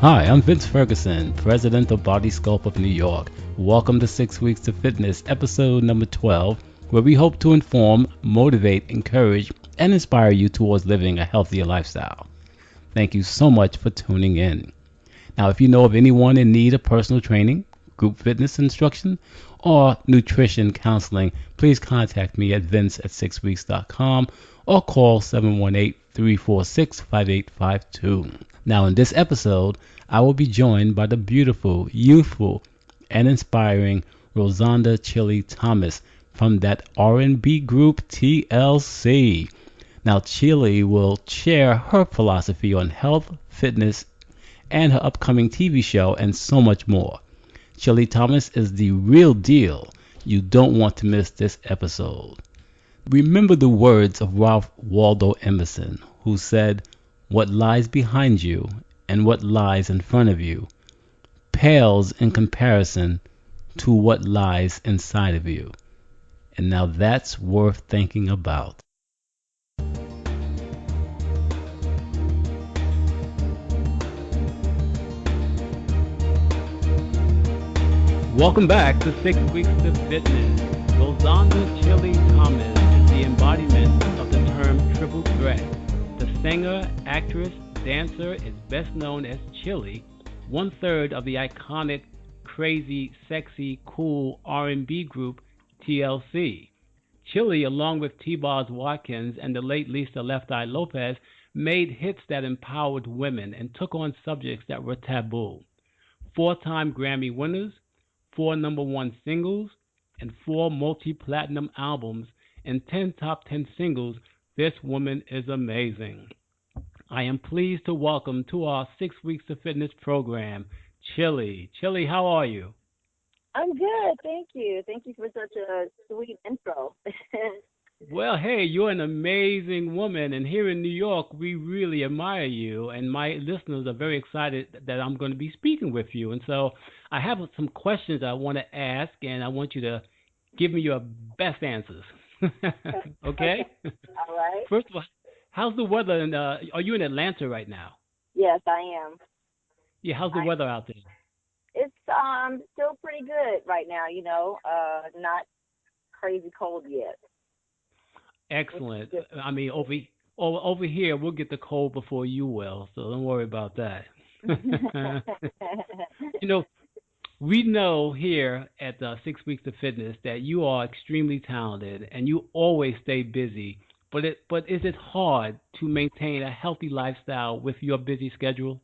Hi, I'm Vince Ferguson, President of Body Sculpt of New York. Welcome to 6 Weeks to Fitness, episode number 12, where we hope to inform, motivate, encourage, and inspire you towards living a healthier lifestyle. Thank you so much for tuning in. Now, if you know of anyone in need of personal training, group fitness instruction, or nutrition counseling, please contact me at vince@sixweeks.com or call 718-346-5852. Now, in this episode, I will be joined by the beautiful, youthful, and inspiring Rosanda Chilli Thomas from that R&B Group TLC. Now, Chilli will share her philosophy on health, fitness, and her upcoming TV show, and so much more. Chilli Thomas is the real deal. You don't want to miss this episode. Remember the words of Ralph Waldo Emerson, who said, "What lies behind you and what lies in front of you pales in comparison to what lies inside of you." And now that's worth thinking about. Welcome back to 6 Weeks to Fitness. Rosanda Chilli Thomas is the embodiment of the term triple threat. The singer, actress, dancer is best known as Chilli, one third of the iconic, crazy, sexy, cool R&B group TLC. Chilli, along with T-Boz Watkins and the late Lisa Left Eye Lopez, made hits that empowered women and took on subjects that were taboo. Four-time Grammy winners, four number one singles, and four multi platinum albums, and 10 top 10 singles. This woman is amazing. I am pleased to welcome to our 6 Weeks to Fitness program, Chilli. Chilli, how are you? I'm good, thank you. Thank you for such a sweet intro. Well, hey, you're an amazing woman, and here in New York, we really admire you, and my listeners are very excited that I'm going to be speaking with you. And so I have some questions I want to ask, and I want you to give me your best answers. Okay? Okay, all right. First of all, how's the weather? And are you in Atlanta right now? Yes, I am. Yeah, how's the I weather out there? It's still pretty good right now. Not crazy cold yet, which is Excellent. good. I mean, over here, we'll get the cold before you will, so don't worry about that. You know, we know here at 6 Weeks of Fitness that you are extremely talented and you always stay busy. But is it hard to maintain a healthy lifestyle with your busy schedule?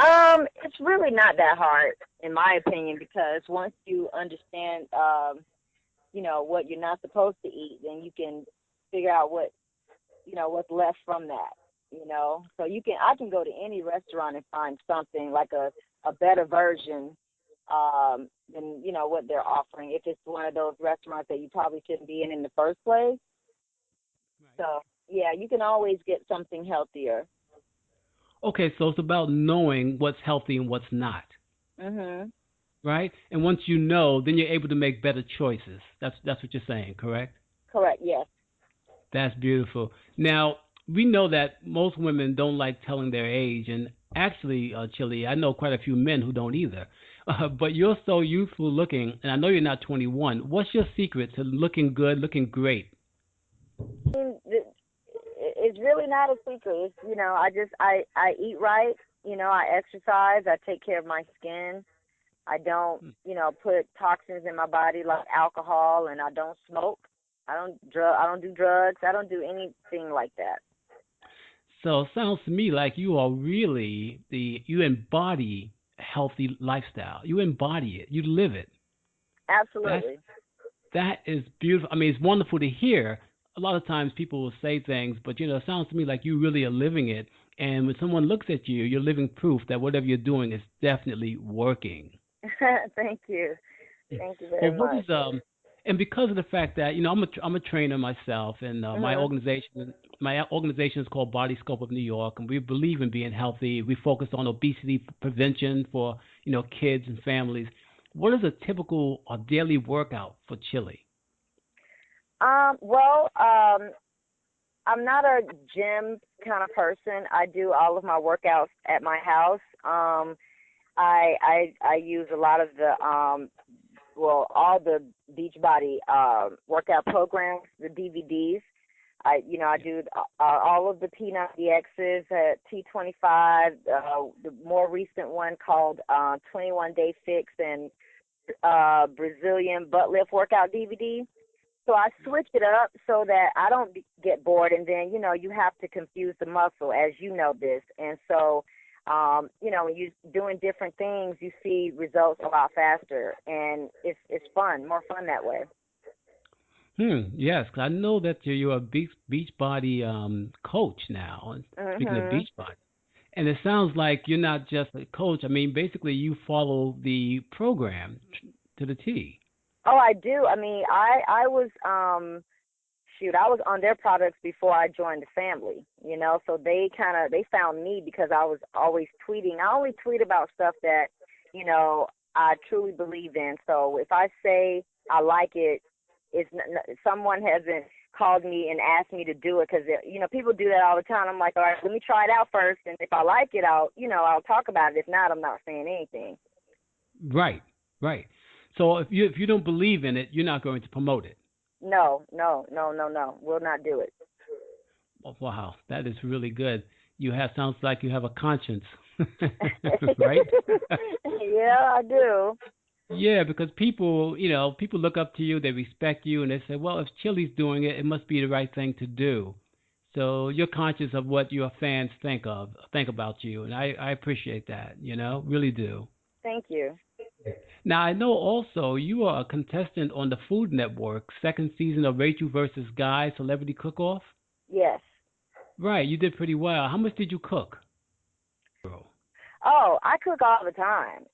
It's really not that hard, in my opinion, because once you understand, what you're not supposed to eat, then you can figure out what's left from that. So I can go to any restaurant and find something like a better version than what they're offering. If it's one of those restaurants that you probably shouldn't be in the first place. Right. So yeah, you can always get something healthier. Okay, so it's about knowing what's healthy and what's not, Mhm. right? And once you know, then you're able to make better choices. That's what you're saying, correct? Correct. Yes. That's beautiful. Now, we know that most women don't like telling their age, and actually, Chili, I know quite a few men who don't either. But you're so youthful looking, and I know you're not 21. What's your secret to looking good, looking great? mean, it's really not a secret. I eat right. I exercise. I take care of my skin. I don't, put toxins in my body like alcohol, and I don't smoke. I don't do drugs. I don't do anything like that. So it sounds to me like you are really you embody a healthy lifestyle. You embody it. You live it. That's Absolutely. that is beautiful. I mean, it's wonderful to hear. A lot of times people will say things, but it sounds to me like you really are living it. And when someone looks at you, you're living proof that whatever you're doing is definitely working. Thank you. Thank you Well, very what much. is and because of the fact that I'm a trainer myself, and Mhm. my organization is called Body Scope of New York, and we believe in being healthy. We focus on obesity prevention for kids and families. What is a typical or daily workout for Chili? Well, I'm not a gym kind of person. I do all of my workouts at my house. I use a lot of the all the Beachbody workout programs, the DVDs. I do all of the P90Xs, T25, the more recent one called 21 Day Fix, and Brazilian butt lift workout DVD. So I switch it up so that I don't get bored, and then you have to confuse the muscle, as you know this, and so when you're doing different things, you see results a lot faster, and it's fun, more fun that way. Yes, 'cause I know that you're a beach body coach now. And speaking of Mhm. beach body, and it sounds like you're not just a coach. I mean, basically, you follow the program to the T. Oh, I do. I mean, I was shoot, I was on their products before I joined the family. So they found me because I was always tweeting. I only tweet about stuff that you know I truly believe in. So if I say I like it, someone hasn't called me and asked me to do it, because people do that all the time. I'm like, all right, let me try it out first, and if I like it, I'll talk about it. If not, I'm not saying anything. Right, right. So if you don't believe in it, you're not going to promote it. No, no, no, no, no. We'll not do it. Oh, wow, that is really good. You have sounds like you have a conscience, right? Yeah, I do. Yeah, because people look up to you, they respect you, and they say, well, if Chili's doing it, it must be the right thing to do. So you're conscious of what your fans think about you, and I appreciate that, really do. Thank you. Now, I know also you are a contestant on the Food Network, second season of Rachel versus Guy Celebrity Cook-Off. Yes. Right, you did pretty well. How much did you cook? Girl. Oh, I cook all the time.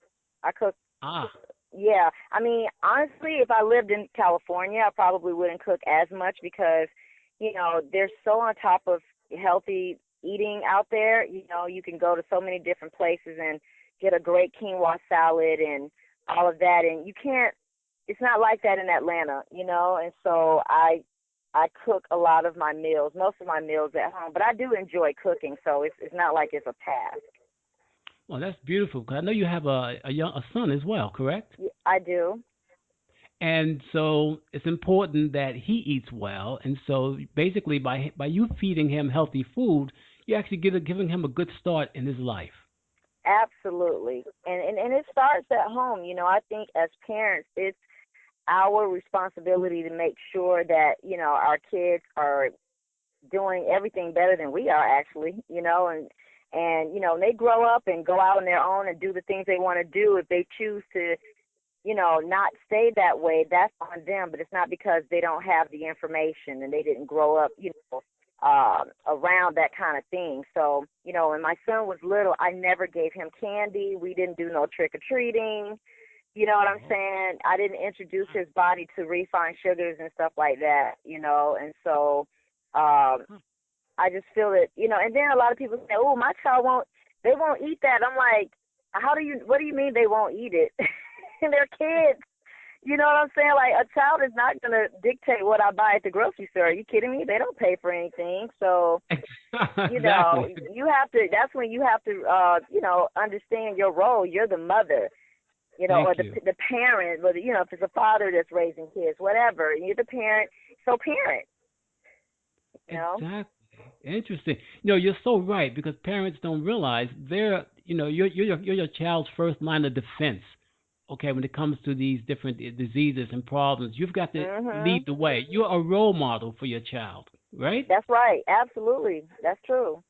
I cook. Ah, Yeah. I mean, honestly, if I lived in California, I probably wouldn't cook as much because, they're so on top of healthy eating out there. You can go to so many different places and get a great quinoa salad and all of that, and you can't. It's not like that in Atlanta. And so I cook a lot of my meals, most of my meals at home, but I do enjoy cooking, so it's not like it's a task. well, that's beautiful. 'Cause I know you have a son as well, correct? I do. And so it's important that he eats well. And so basically, by you feeding him healthy food, you actually giving him a good start in his life. Absolutely. And it starts at home. I think as parents, it's our responsibility to make sure that, our kids are doing everything better than we are actually, and they grow up and go out on their own and do the things they want to do. If they choose to, not stay that way, that's on them, but it's not because they don't have the information and they didn't grow up, around that kind of thing. So, when my son was little, I never gave him candy. We didn't do no trick or treating. You know what I'm saying? I didn't introduce his body to refined sugars and stuff like that, and so um, I just feel that, and then a lot of people say, oh, my child they won't eat that. I'm like, what do you mean they won't eat it? And they're kids. You know what I'm saying? Like, a child is not going to dictate what I buy at the grocery store. Are you kidding me? They don't pay for anything. So, Exactly. you have to, that's when you have to, understand your role. You're the mother, Thank or the you. the parent, whether, if it's a father that's raising kids, whatever. You're the parent. So parent, you know? Exactly. Interesting. You're so right because parents don't realize you're your child's first line of defense. Okay, when it comes to these different diseases and problems, you've got to Mhm. lead the way. You're a role model for your child, right? That's right. Absolutely. That's true.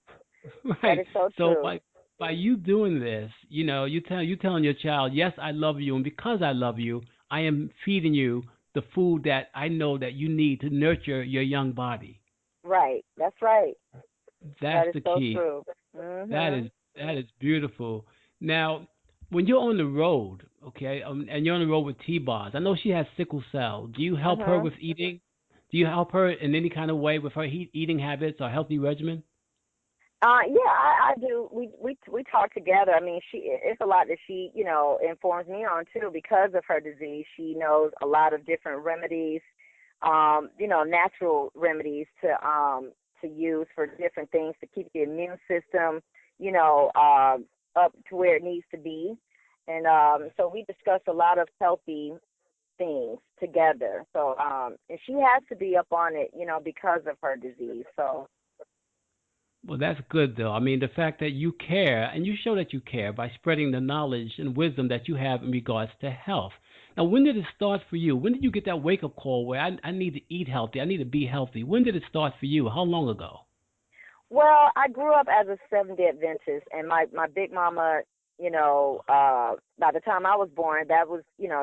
That Right. is so So true. by you doing this, you telling your child, yes, I love you, and because I love you, I am feeding you the food that I know that you need to nurture your young body. Right. That's right. That's That is the so key. true. That Mhm. is that is beautiful. Now, when you're on the road, okay, and you're on the road with T-Bars, I know she has sickle cell. Do you help her Mhm. with eating? Do you help her in any kind of way with her eating habits or healthy regimen? Yeah, I do. We talk together. I mean, it's a lot that she, informs me on too because of her disease. She knows a lot of different remedies, natural remedies to use for different things to keep the immune system, up to where it needs to be. And so we discussed a lot of healthy things together. So, and she has to be up on it, because of her disease. So, Well, that's good, though. I mean, the fact that you care, and you show that you care by spreading the knowledge and wisdom that you have in regards to health. Now, when did it start for you? When did you get that wake up call where I need to eat healthy? I need to be healthy. When did it start for you? How long ago? well, I grew up as a Seventh-day Adventist, and my big mama, by the time I was born, that was, she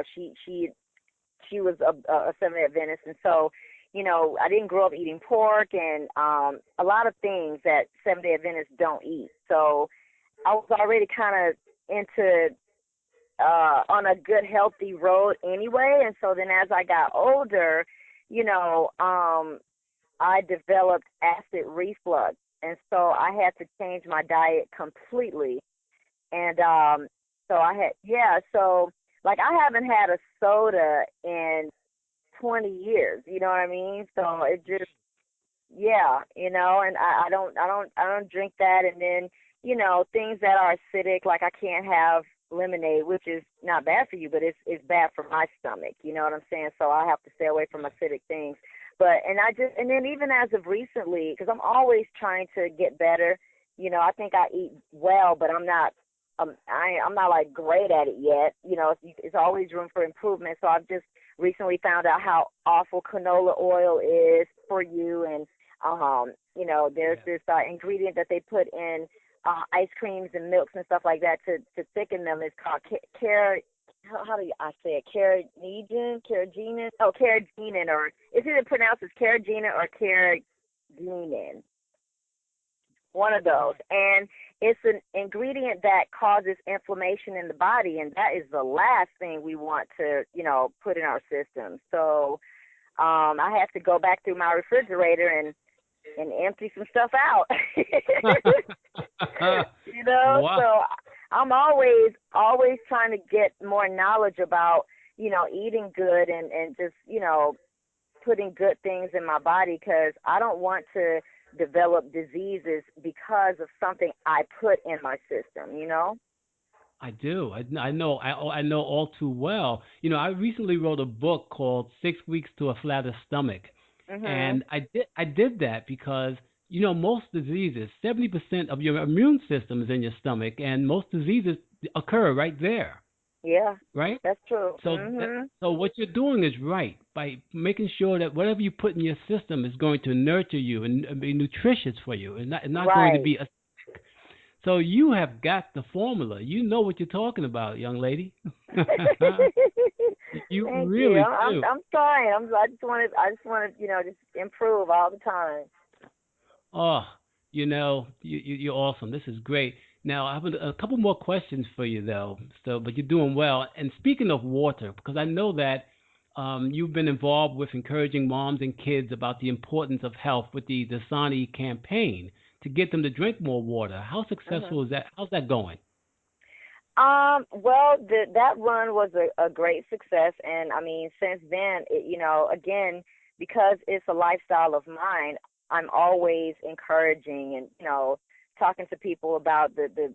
was a Seventh-day Adventist, and so, I didn't grow up eating pork and a lot of things that Seventh-day Adventists don't eat. So I was already kind of into on a good, healthy road anyway. And so then as I got older, I developed acid reflux, and so I had to change my diet completely. And so so like I haven't had a soda in 20 years, you know what I mean? So it just, and I don't drink that. And then, things that are acidic, like I can't have lemonade, which is not bad for you, but it's bad for my stomach, you know what I'm saying? So I have to stay away from acidic things. And then even as of recently, because I'm always trying to get better, I think I eat well, but I'm not, I'm not like great at it yet. It's always room for improvement. So I've just recently found out how awful canola oil is for you, and there's this ingredient that they put in ice creams and milks and stuff like that to thicken them. It's called how do I say it? Carrageenan. Oh, carrageenan, or it's either pronounced as carrageenan or carrageenan. One of those. And it's an ingredient that causes inflammation in the body, and that is the last thing we want to, put in our system. So I have to go back through my refrigerator and empty some stuff out. Wow. So I'm always trying to get more knowledge about, eating good and just, putting good things in my body, because I don't want to develop diseases because of something I put in my system. I do. I know all too well. I recently wrote a book called 6 Weeks to a Flatter Stomach, Mhm. and I did that because most diseases, 70% of your immune system is in your stomach, and most diseases occur right there, Yeah, right? that's true. So Mhm. so what you're doing is right by making sure that whatever you put in your system is going to nurture you and be nutritious for you, and not going to Right. be a. So you have got the formula. You know what you're talking about, young lady. You Thank you. really I'm do. I'm trying. I just want to just improve all the time. Oh, you're awesome. This is great. Now, I have a couple more questions for you, though. So, but you're doing well. And speaking of water, because I know that you've been involved with encouraging moms and kids about the importance of health with the Dasani campaign to get them to drink more water. How Mhm. successful is that? How's that going? Well, that run was a great success, and I mean, since then, again, because it's a lifestyle of mine, I'm always encouraging and talking to people about the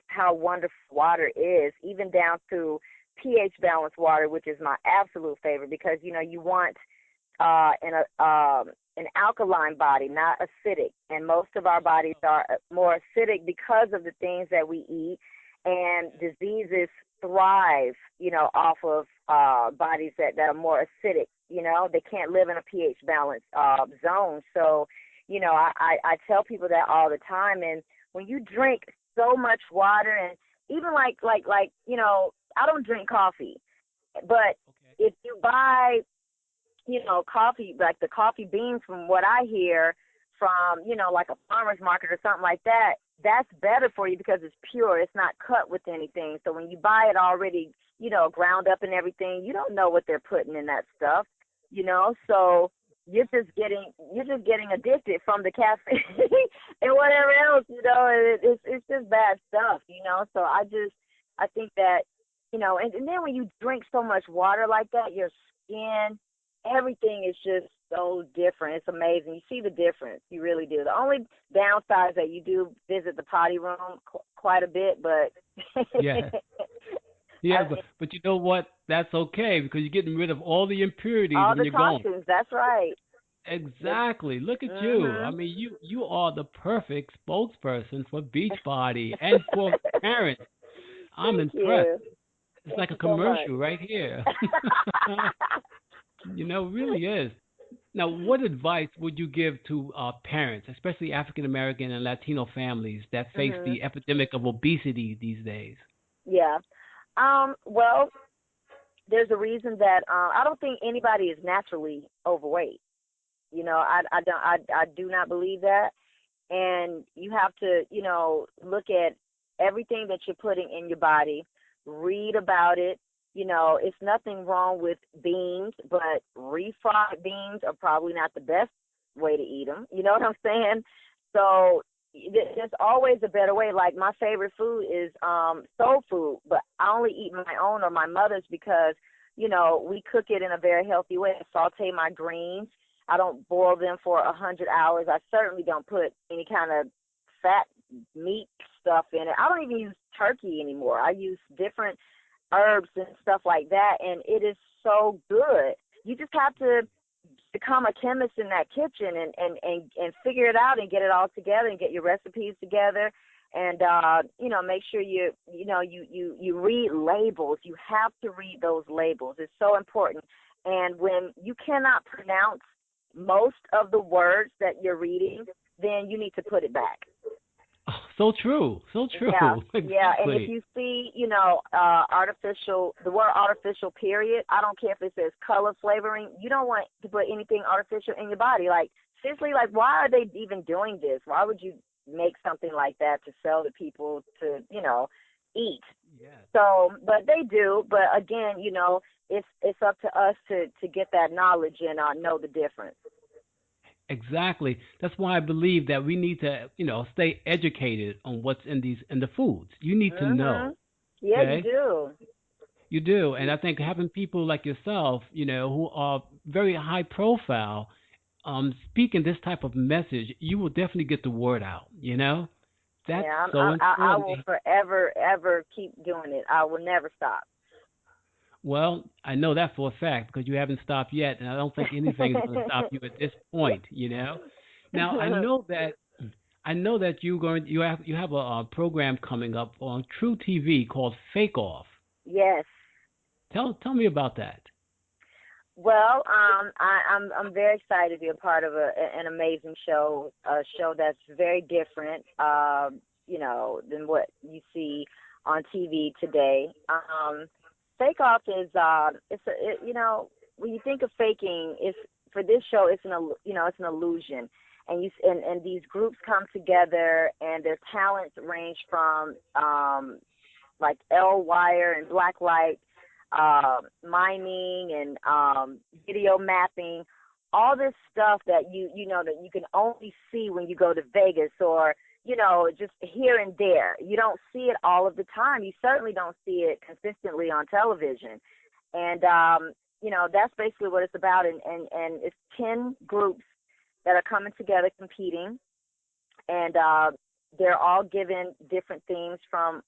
how wonderful water is, even down to pH balanced water, which is my absolute favorite, because you want an alkaline body, not acidic. And most of our bodies are more acidic because of the things that we eat, and diseases thrive, off of bodies that are more acidic. They can't live in a pH balanced zone. So, I tell people that all the time. And when you drink so much water, and even I don't drink coffee, but Okay. if you buy coffee, like the coffee beans, from what I hear from, like a farmer's market or something like that, that's better for you because it's pure. It's not cut with anything. So when you buy it already, ground up and everything, you don't know what they're putting in that stuff. So you're just getting addicted from the caffeine and whatever else, it's just bad stuff. So I think that, and then when you drink so much water like that, your skin, everything is just so different. It's amazing. You see the difference. You really do. The only downside is that you do visit the potty room quite a bit, but Yeah. Yeah, I mean, but you know what? That's okay because you're getting rid of all the impurities all when the you're going. toxins. That's right. The, Exactly. Look at you. I mhm. mean, you are the perfect spokesperson for Beachbody and for parents. I'm Thank impressed. you. It's Thank like a you so much. commercial right here. Really is. Now, what advice would you give to parents, especially African American and Latino families that face mhm. the epidemic of obesity these days? Yeah. Well, there's a reason that I don't think anybody is naturally overweight. I do not believe that. And you have to, look at everything that you're putting in your body, read about it. It's nothing wrong with beans, but refried beans are probably not the best way to eat them. You know what I'm saying? So there's always a better way. Like my favorite food is soul food, but I only eat my own or my mother's because we cook it in a very healthy way. I saute my greens. I don't boil them for 100 hours. I certainly don't put any kind of fat meat stuff in it. I don't even use turkey anymore. I use different herbs and stuff like that, and it is so good. You just have to become a chemist in that kitchen and figure it out and get it all together and get your recipes together and make sure you read labels. You have to read those labels. It's so important. And when you cannot pronounce most of the words that you're reading, then you need to put it back. Oh, so true. So Yeah, true. yeah. And if Exactly. you see, artificial, the word artificial, period, I don't care if it says color flavoring, you don't want to put anything artificial in your body. Like, seriously, like, why are they even doing this? Why would you make something like that to sell to people to, eat? Yes. So, but they do. But again, it's up to us to get that knowledge and know the difference. Exactly. That's why I believe that we need to, stay educated on what's in the foods. You need to Mhm. know. Yeah, you Okay? do. You do. And I think having people like yourself, who are very high profile, speaking this type of message, you will definitely get the word out. That's Yeah, so I important. will forever ever keep doing it. I will never stop. Well, I know that for a fact because you haven't stopped yet, and I don't think anything is going to stop you at this point. Now, I know that you have a program coming up on True TV called Fake Off. Yes. Tell me about that. Well, I'm very excited to be a part of an amazing show, a show that's very different, than what you see on TV today. Fake Off is when you think of faking, it's for this show, it's an illusion, and these groups come together, and their talents range from like L wire and black light, mining and video mapping, all this stuff that that you can only see when you go to Vegas or just here and there. You don't see it all of the time. You certainly don't see it consistently on television, and that's basically what it's about. And it's 10 groups that are coming together competing, and they're all given different themes from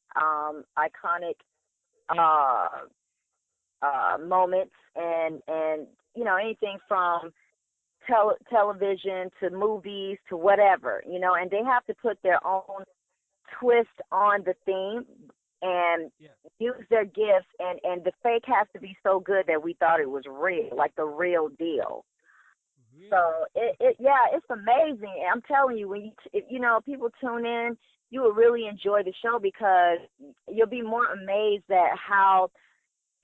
iconic uh, moments and anything from television to movies to whatever, and they have to put their own twist on the theme and Yeah. use their gifts, and the fake has to be so good that we thought it was real, like the real deal. So Really? yeah, it's amazing. I'm telling you, when if, people tune in, you will really enjoy the show because you'll be more amazed at how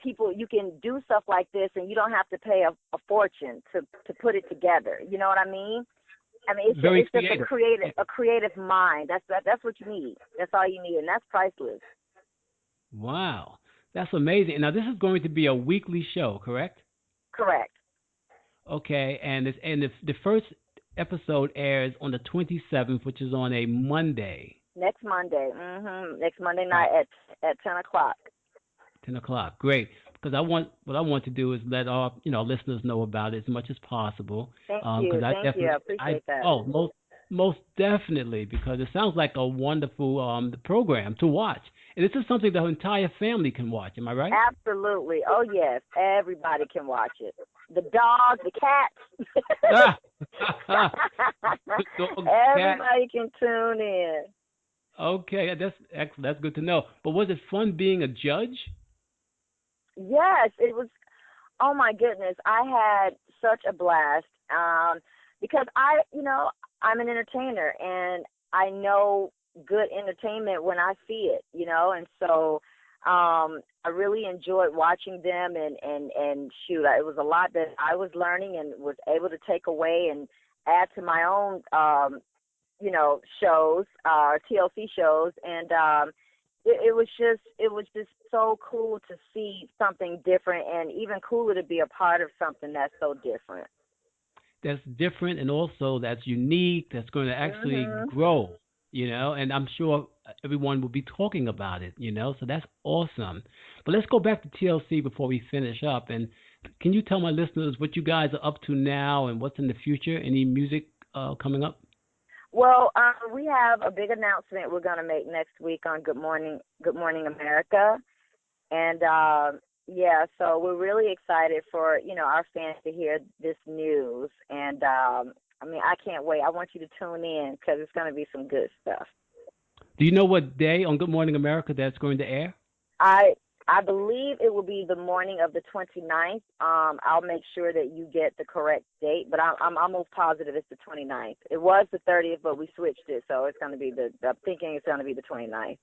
people you can do stuff like this and you don't have to pay a fortune to put it together. You know what I mean? I mean, Very it's just creative. Yeah. a creative mind. That's what you need. That's all you need, and that's priceless. Wow. That's amazing. Now this is going to be a weekly show, correct? Correct. Okay, and the first episode airs on the 27th, which is on a Monday. Next Monday. Next Monday Right. night at 10 o'clock. 10 o'clock. Great. because I want what I want to do is let our listeners know about it as much as possible. Because I Thank you. I definitely appreciate that. most definitely, because it sounds like a wonderful program to watch, and this is something the entire family can watch. Am I right? Absolutely. Oh yes, everybody can watch it. The dogs, the cats. Ah, dog, cat. Everybody can tune in. Okay, that's excellent. That's good to know. But was it fun being a judge? Yes, it was. Oh my goodness, I had such a blast. Because I'm an entertainer and I know good entertainment when I see it, and so I really enjoyed watching them and shoot, it was a lot that I was learning and was able to take away and add to my own shows, TLC shows, and it was just so cool to see something different, and even cooler to be a part of something that's so different. That's different and also that's unique, that's going to actually Mhm. grow, and I'm sure everyone will be talking about it, so that's awesome. But let's go back to TLC before we finish up. And can you tell my listeners what you guys are up to now and what's in the future? Any music coming up? Well, we have a big announcement we're going to make next week on Good Morning America, and yeah, so we're really excited for our fans to hear this news, and I mean I can't wait. I want you to tune in because it's going to be some good stuff. Do you know what day on Good Morning America that's going to air? I I believe it will be the morning of the 29th. I'll make sure that you get the correct date, but I'm almost positive it's the 29th. It was the 30th, but we switched it, so it's going to be I'm thinking it's going to be the 29th.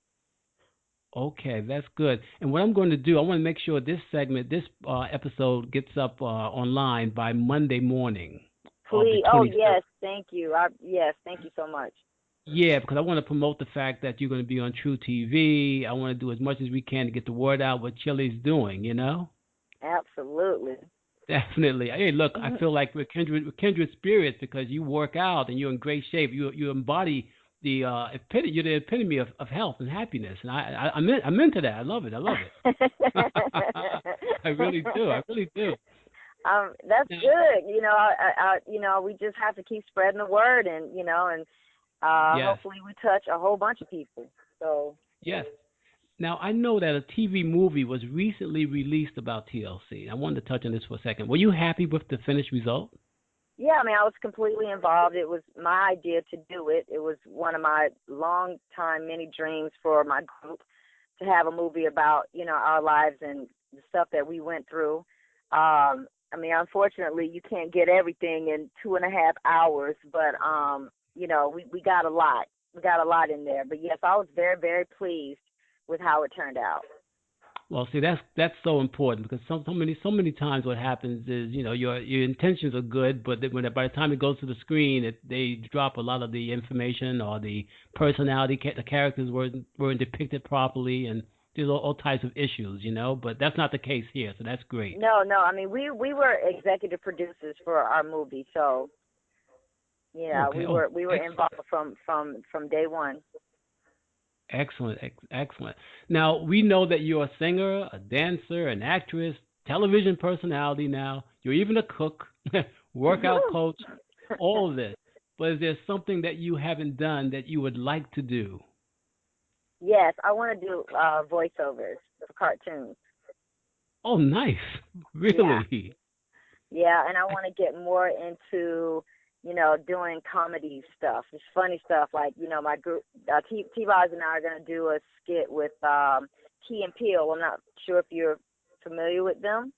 Okay, that's good. And what I'm going to do, I want to make sure this episode gets up online by Monday morning of the Please. Oh 27th. yes, thank you. Yes, thank you so much. Yeah, because I want to promote the fact that you're going to be on True TV. I want to do as much as we can to get the word out what Chili's doing. Absolutely. Definitely. Hey, look, I Mhm. feel like we're kindred spirits because you work out and you're in great shape. You embody you're the epitome of health and happiness, and I'm into that. I love it. I love it. I really do. I really do. That's Now, good. We just have to keep spreading the word, and yes, hopefully we touch a whole bunch of people. So yes. Now I know that a TV movie was recently released about TLC. I wanted to touch on this for a second. Were you happy with the finished result? yeah, I mean, I was completely involved. It was my idea to do it. It was one of my long time many dreams for my group to have a movie about our lives and the stuff that we went through. I mean, unfortunately, you can't get everything in 2.5 hours, but we got a lot. We got a lot in there. But yes, I was very, very pleased with how it turned out. Well, see, that's so important because so many times what happens is your intentions are good, but then by the time it goes to the screen, they drop a lot of the information or the personality, the characters weren't depicted properly, and there's all types of issues. But that's not the case here, so that's great. No, no. I mean, we were executive producers for our movie, so yeah, Okay. Oh, we were excellent. involved from day one. Excellent, excellent. Now we know that you're a singer, a dancer, an actress, television personality. Now you're even a cook, workout coach, all of this. But is there something that you haven't done that you would like to do? Yes, I want to do voiceovers for cartoons. Oh, nice. Yeah, Really? yeah, and I want to get more into doing comedy stuff, just funny stuff. Like my group, T-Boz and I are going to do a skit with Key and Peele. I'm not sure if you're familiar with them.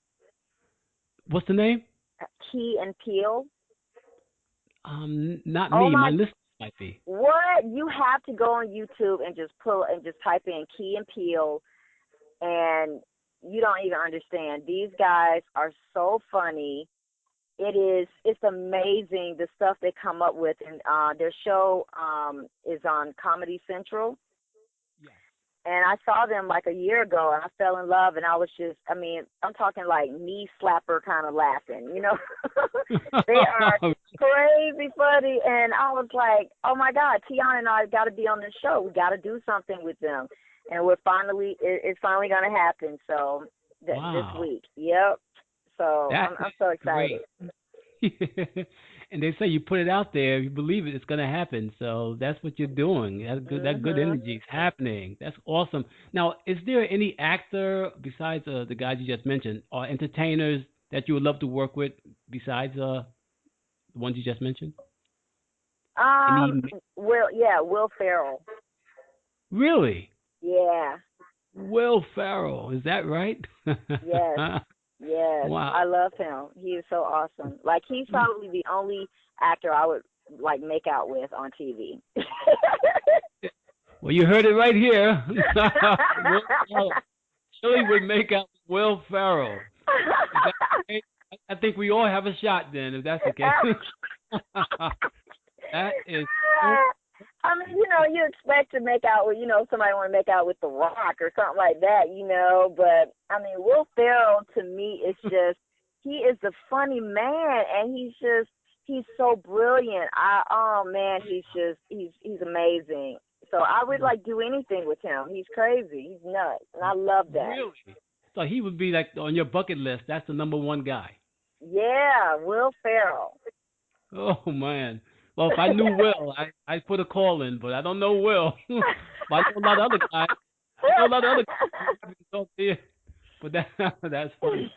What's the name? Key and Peele. Not Oh me. My my, listeners might be. what? You have to go on YouTube and just type in Key and Peele, and you don't even understand. These guys are so funny. It's amazing the stuff they come up with, and their show is on Comedy Central. Yes. And I saw them like a year ago, and I fell in love, and I was just, I mean, I'm talking like knee slapper kind of laughing. They are crazy funny, and I was like, oh my God, Tiana and I got to be on this show. We got to do something with them, and it's finally going to happen. So this Wow. week. Yep. So That I'm is so excited. great. And they say you put it out there, you believe it, it's going to happen. So that's what you're doing. That's good. That good Mhm. energy is happening. That's awesome. Now, is there any actor besides the guys you just mentioned, or entertainers that you would love to work with besides the ones you just mentioned? Um, Any Will Ferrell. really? Yeah. Will Ferrell, is that right? Yes. Yes. Wow. I love him. He is so awesome. Like he's probably the only actor I would like make out with on TV. Well, you heard it right here. Will Ferrell. Chili would make out with Will Ferrell. Is that okay? I think we all have a shot then, if that's the case. That is so. I mean, you expect to make out with, somebody want to make out with The Rock or something like that, But I mean, Will Ferrell to me is just, he is a funny man, and he's so brilliant. Oh man, he's amazing. So I would like do anything with him. He's crazy. He's nuts, and I love that. Really? So he would be like on your bucket list. That's the number one guy. Yeah, Will Ferrell. Oh man. Well, if I knew Will, I'd put a call in, but I don't know Will. But I know a lot of other guys. I know a lot of other guys who haven't talked to you. But that's funny.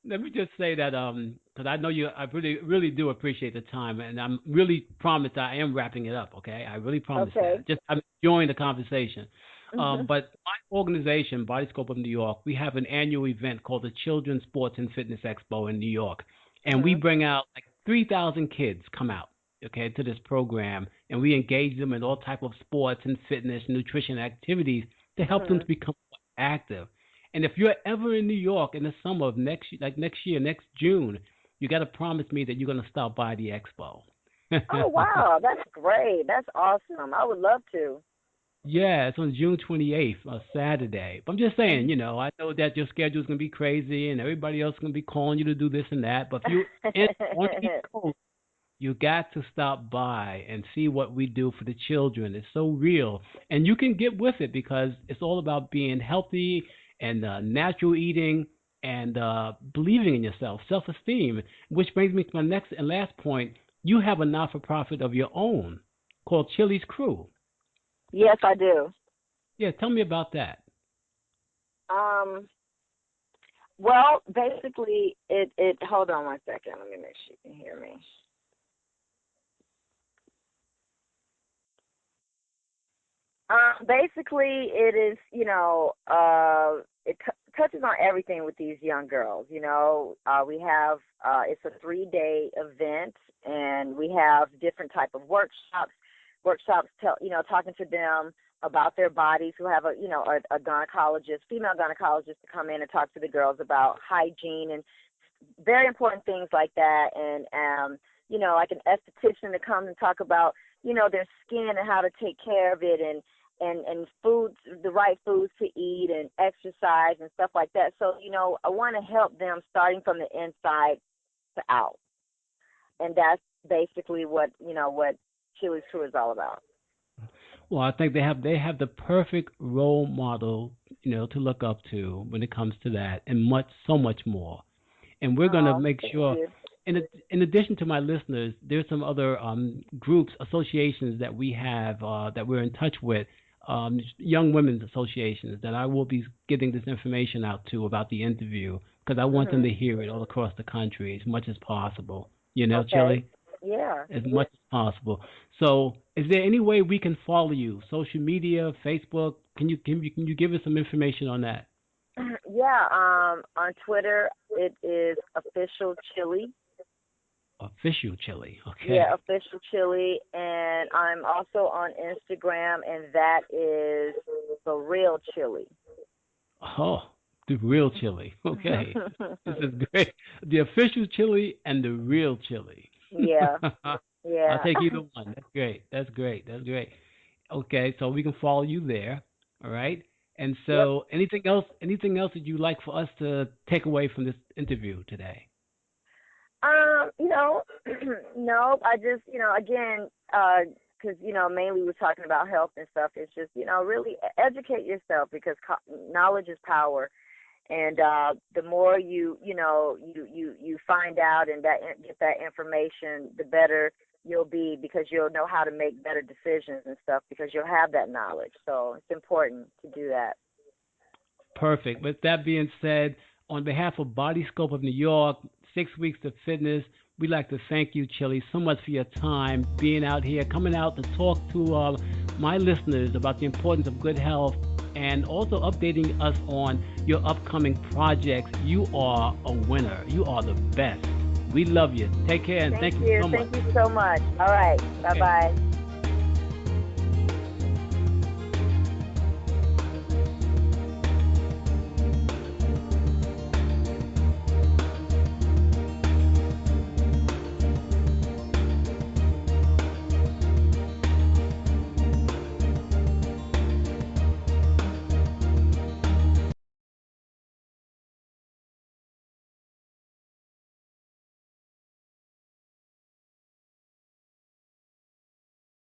Let me just say that because I know you, I really do appreciate the time, and I'm really promise I am wrapping it up. Okay, I really promise Okay. that. Just I'm enjoying the conversation. Mhm. But my organization, Body Scope of New York, we have an annual event called the Children's Sports and Fitness Expo in New York, and we Mhm. bring out like 3,000 kids come out. Okay, to this program, and we engage them in all type of sports and fitness, nutrition activities to help them to Mhm. become active. And if you're ever in New York in the summer of next year, next June, you got to promise me that you're going to stop by the expo. Oh wow, that's great. That's awesome. I would love to. Yeah, it's on June 28th, a Saturday. But I'm just saying, Mhm. I know that your schedule's going to be crazy and everybody else is going to be calling you to do this and that. But if you're on the East Coast, you got to stop by and see what we do for the children. It's so real. And you can get with it because it's all about being healthy and natural eating and believing in yourself, self esteem. Which brings me to my next and last point. You have a not for profit of your own called Chili's Crew. Yes, I do. Yeah, tell me about that. Um, well, basically, it. Hold on one second. Let me make sure you can hear me. Basically, it is, touches on everything with these young girls. We have, it's a 3-day event, and we have different type of workshops. Workshops, talking to them about their bodies. Who have a gynecologist, female gynecologist, to come in and talk to the girls about hygiene and very important things like that. And like an esthetician to come and talk about their skin and how to take care of it, and foods, the right foods to eat, and exercise and stuff like that. So I want to help them starting from the inside to out, and that's basically what Chili's Crew is all about. Well, I think they have the perfect role model, to look up to when it comes to that, and so much more. And we're going to Oh, make thank sure, you. in addition to my listeners, there's some other groups, associations that we have that we're in touch with, young women's associations that I will be getting this information out to about the interview because I want them Mhm. to hear it all across the country as much as possible. Okay. Chili, Yeah. as much as possible. So, is there any way we can follow you? Social media, Facebook? Can you give us some information on that? Yeah. On Twitter, it is official Chili. Official Chili. Yeah, Okay. official Chili, and I'm also on Instagram, and that is the real Chili. Oh, the real chili. Okay. This is great. The official chili and the real chili. Yeah, I'll yeah. take either one. That's great. That's great. That's great. Okay, so we can follow you there. All right. And Yep. so, anything else that you like for us to take away from this interview today? You know, no, I just, again, because mainly we're talking about health and stuff. It's just really educate yourself, because knowledge is power, and the more you find out and get that information, the better you'll be, because you'll know how to make better decisions and stuff, because you'll have that knowledge. So it's important to do that. Perfect. With that being said, on behalf of Body Scope of New York, 6 weeks of fitness, we'd like to thank you, Chili, so much for your time, being out here, coming out to talk to my listeners about the importance of good health, and also updating us on your upcoming projects. You are a winner. You are the best. We love you. Take care, and thank you so much. Thank you so much. All right. Okay. Bye-bye.